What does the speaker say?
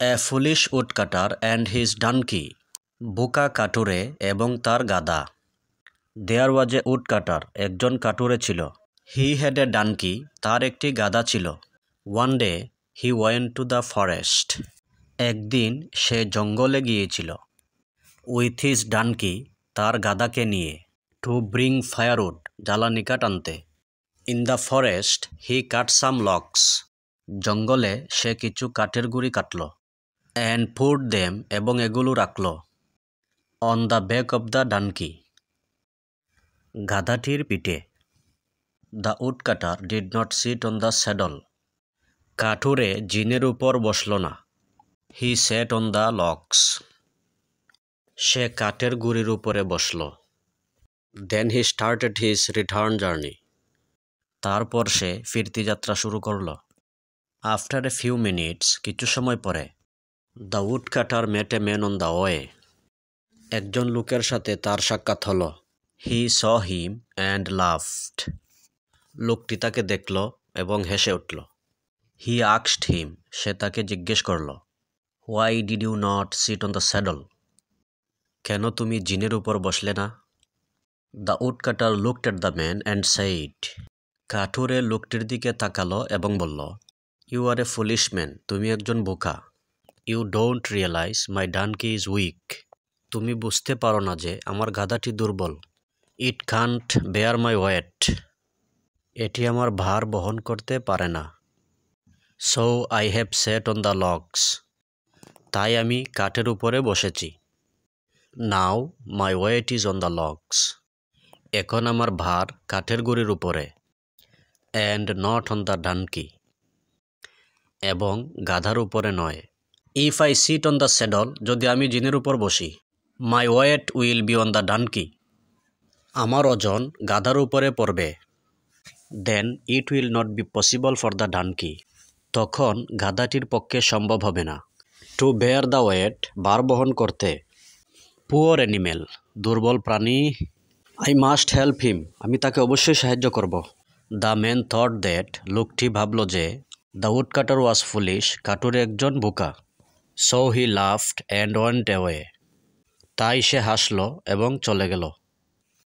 A foolish woodcutter and his donkey. বোকা কাটুরে এবং তার গাদা। There was a woodcutter. একজন কাটুরে ছিল। He had a donkey. তার একটি গাদা ছিল। One day he went to the forest. একদিন সে জঙ্গলে গিয়েছিল। With his donkey. তার গাদাকে নিয়ে। To bring firewood. জ্বালানি কাঠ আনতে। In the forest he cut some logs. জঙ্গলে সে কিছু কাঠের গুঁড়ি কাটল। And put them এবং এগুলো রাখল। On the back of the donkey. গাধাটির পিঠে। The woodcutter did not sit on the saddle. কাঠুরে জিনের উপর বসল না। He sat on the logs. সে কাঠের গুঁড়ির উপরে বসল। Then he started his return journey. তারপর সে ফিরতি যাত্রা শুরু করল। After a few minutes, কিছু সময় পরে, the woodcutter met a man on the way. একজন লোকের সাথে তার সাক্ষাৎ হলো। He saw him and laughed. লোকটি তাকে দেখল এবং হেসে উঠল। He asked him. সে তাকে জিজ্ঞেস করল। Why did you not sit on the saddle? কেন তুমি জিনের উপর বসলে না? The woodcutter looked at the man and said. কাঠুরে লোকটির দিকে তাকালো এবং বলল, You are a foolish man. তুমি একজন বোকা। You don't realize my donkey is weak. তুমি বুঝতে পারো না যে আমার গাধাটি দুর্বল। It can't bear my weight. এটি আমার ভার বহন করতে পারে না। So I have sat on the logs. তাই আমি কাঠের উপরে বসেছি। Now my weight is on the logs. এখন আমার ভার কাঠের গুঁড়ির উপরে। And not on the donkey. এবং গাধার উপরে নয়। If I sit on the saddle, যদি আমি জিনের উপর বসি, my weight will be on the donkey. আমার ওজন গাধার উপরে পড়বে। Then it will not be possible for the donkey. তখন গাধাটির পক্ষে সম্ভব হবে না। To bear the weight, ভার বহন করতে। Poor animal, দুর্বল প্রাণী। I must help him. আমি তাকে অবশ্যই সাহায্য করব। The man thought that. লোকটি ভাবল যে the woodcutter was foolish. কাটুরে একজন বোকা। So he laughed and went away. তাই সে হাসল এবং চলে গেল।